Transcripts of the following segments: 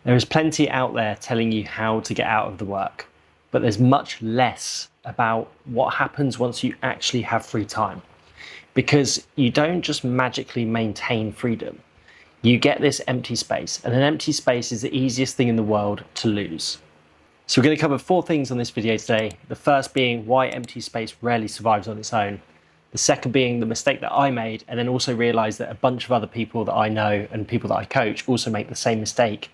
There is plenty out there telling you how to get out of the work, but there's much less about what happens once you actually have free time. Because you don't just magically maintain freedom, you get this empty space, and an empty space is the easiest thing in the world to lose. So we're going to cover 4 things on this video today. The first being why empty space rarely survives on its own. The second being the mistake that I made, and then also realize that a bunch of other people that I know and people that I coach also make the same mistake.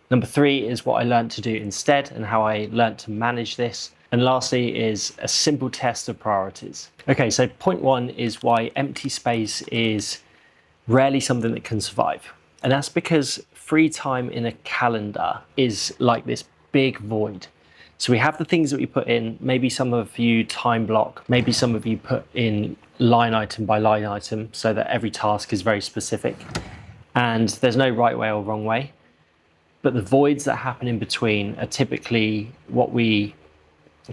Number 3 is what I learned to do instead and how I learned to manage this. And lastly is a simple test of priorities. Okay, so point 1 is why empty space is rarely something that can survive. And that's because free time in a calendar is like this big void. So we have the things that we put in, maybe some of you time block, maybe some of you put in line item by line item so that every task is very specific. And there's no right way or wrong way. But the voids that happen in between are typically what we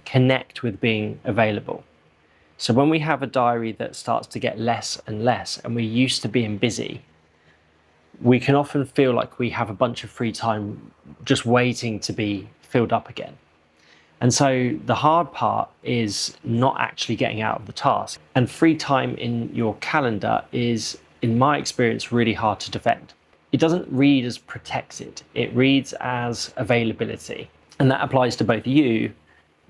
connect with being available. So when we have a diary that starts to get less and less, and we're used to being busy, we can often feel like we have a bunch of free time just waiting to be filled up again. And so the hard part is not actually getting out of the task. And free time in your calendar is, in my experience, really hard to defend. It doesn't read as protected, it reads as availability. And that applies to both you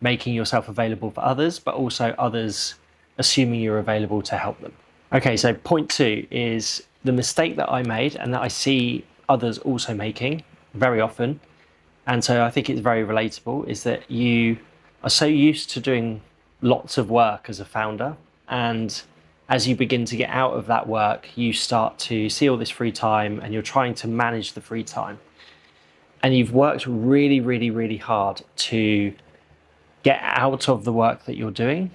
making yourself available for others, but also others assuming you're available to help them. Okay, so point 2 is the mistake that I made and that I see others also making very often. And so I think it's very relatable, is that you are so used to doing lots of work as a founder, and as you begin to get out of that work, you start to see all this free time and you're trying to manage the free time. And you've worked really, really, really hard to get out of the work that you're doing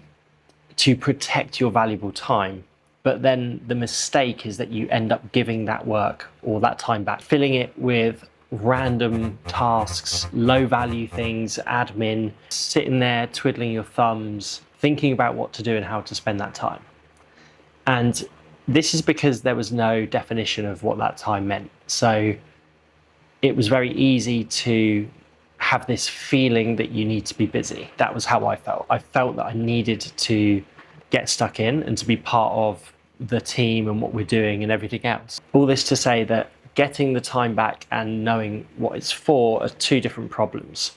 to protect your valuable time. But then the mistake is that you end up giving that work or that time back, filling it with random tasks, low value things, admin, sitting there twiddling your thumbs, thinking about what to do and how to spend that time. And this is because there was no definition of what that time meant. So it was very easy to have this feeling that you need to be busy. That was how I felt. I felt that I needed to get stuck in and to be part of the team and what we're doing and everything else. All this to say that getting the time back and knowing what it's for are 2 different problems.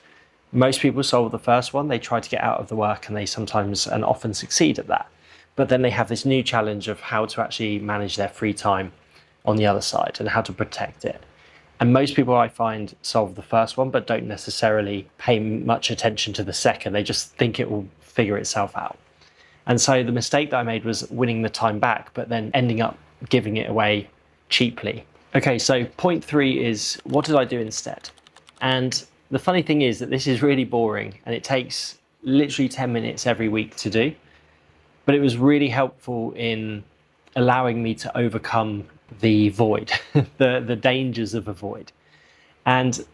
Most people solve the first one. They try to get out of the work and they sometimes and often succeed at that. But then they have this new challenge of how to actually manage their free time on the other side and how to protect it. And most people I find solve the first one, but don't necessarily pay much attention to the second. They just think it will figure itself out. And so the mistake that I made was winning the time back, but then ending up giving it away cheaply. Okay, so point 3 is what did I do instead? And the funny thing is that this is really boring and it takes literally 10 minutes every week to do. But it was really helpful in allowing me to overcome the void, the dangers of a void. And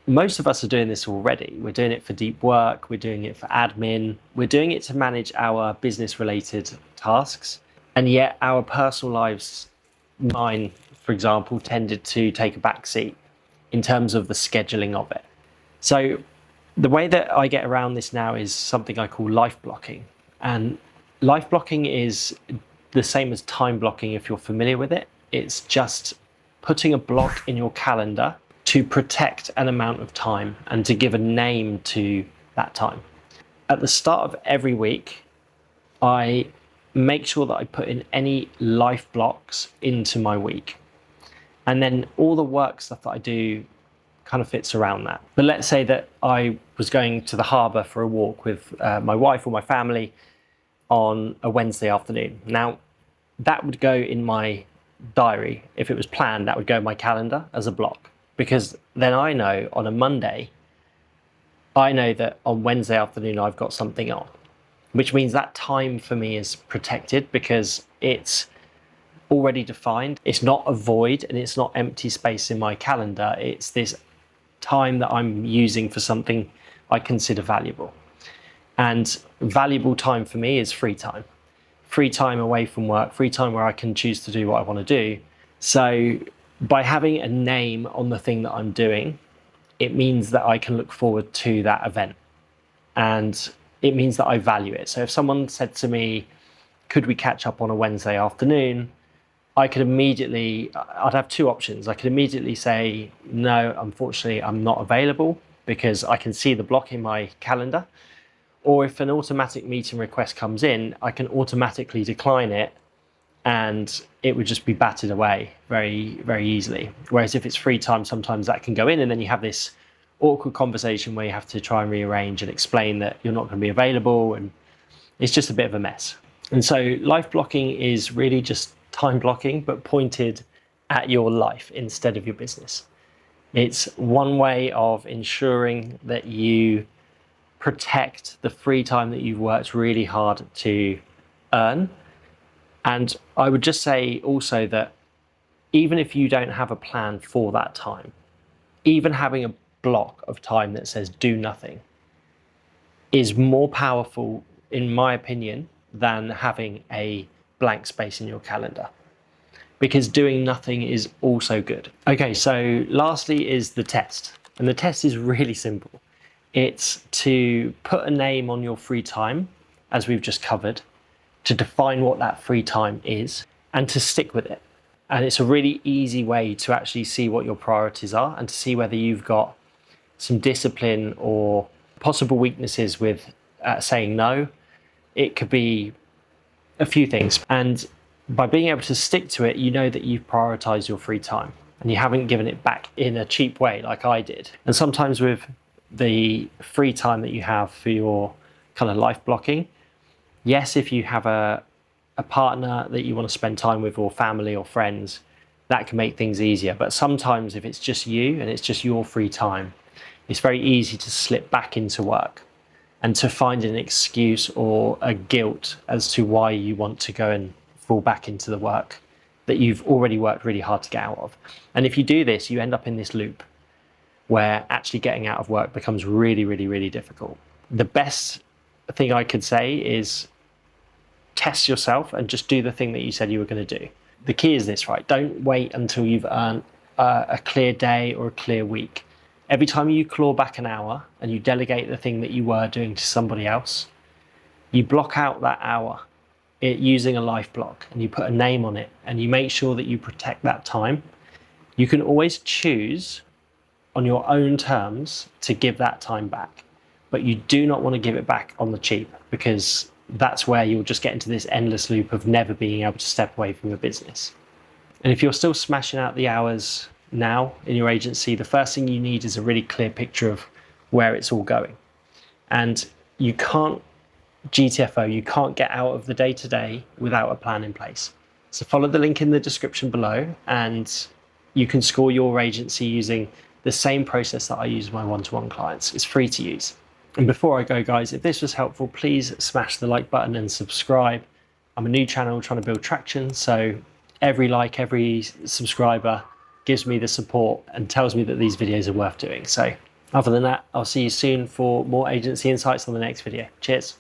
most of us are doing this already. We're doing it for deep work, we're doing it for admin, we're doing it to manage our business-related tasks. And yet our personal lives, mine, for example, tended to take a back seat in terms of the scheduling of it. So the way that I get around this now is something I call life blocking. And life blocking is the same as time blocking if you're familiar with it. It's just putting a block in your calendar to protect an amount of time and to give a name to that time. At the start of every week, I make sure that I put in any life blocks into my week. And then all the work stuff that I do kind of fits around that. But let's say that I was going to the harbour for a walk with my wife or my family on a Wednesday afternoon. Now, that would go in my diary. If it was planned, that would go in my calendar as a block. Because then I know on a Monday, I know that on Wednesday afternoon I've got something on. Which means that time for me is protected because it's already defined. It's not a void and it's not empty space in my calendar. It's this time that I'm using for something I consider valuable. And valuable time for me is free time. Free time away from work, free time where I can choose to do what I want to do. So by having a name on the thing that I'm doing, it means that I can look forward to that event, and it means that I value it. So if someone said to me, could we catch up on a Wednesday afternoon? I'd have two options. I could immediately say, no, unfortunately, I'm not available because I can see the block in my calendar. Or if an automatic meeting request comes in, I can automatically decline it and it would just be batted away very, very easily. Whereas if it's free time, sometimes that can go in and then you have this awkward conversation where you have to try and rearrange and explain that you're not going to be available, and it's just a bit of a mess. And so life blocking is really just time blocking, but pointed at your life instead of your business. It's one way of ensuring that you protect the free time that you've worked really hard to earn. And I would just say also that even if you don't have a plan for that time, even having a block of time that says do nothing is more powerful, in my opinion, than having a blank space in your calendar, because doing nothing is also good. Okay, so lastly is the test. And the test is really simple. It's to put a name on your free time, as we've just covered, to define what that free time is, and to stick with it. And it's a really easy way to actually see what your priorities are and to see whether you've got some discipline or possible weaknesses with saying no. It could be a few things. And by being able to stick to it, you know that you've prioritized your free time and you haven't given it back in a cheap way like I did. And sometimes with the free time that you have for your kind of life blocking, yes, if you have a partner that you want to spend time with, or family or friends, that can make things easier. But sometimes if it's just you and it's just your free time, it's very easy to slip back into work and to find an excuse or a guilt as to why you want to go and fall back into the work that you've already worked really hard to get out of. And if you do this, you end up in this loop where actually getting out of work becomes really, really, really difficult. The best thing I could say is test yourself and just do the thing that you said you were going to do. The key is this, right? Don't wait until you've earned a clear day or a clear week. Every time you claw back an hour and you delegate the thing that you were doing to somebody else, you block out that hour using a life block and you put a name on it and you make sure that you protect that time. You can always choose on your own terms to give that time back, but you do not want to give it back on the cheap, because that's where you'll just get into this endless loop of never being able to step away from your business. And if you're still smashing out the hours now in your agency, the first thing you need is a really clear picture of where it's all going. And you can't GTFO, you can't get out of the day-to-day without a plan in place. So follow the link in the description below and you can score your agency using the same process that I use with my one-to-one clients. It's free to use. And before I go, guys, if this was helpful, please smash the like button and subscribe. I'm a new channel trying to build traction, so every like, every subscriber gives me the support and tells me that these videos are worth doing. So other than that, I'll see you soon for more agency insights on the next video. Cheers.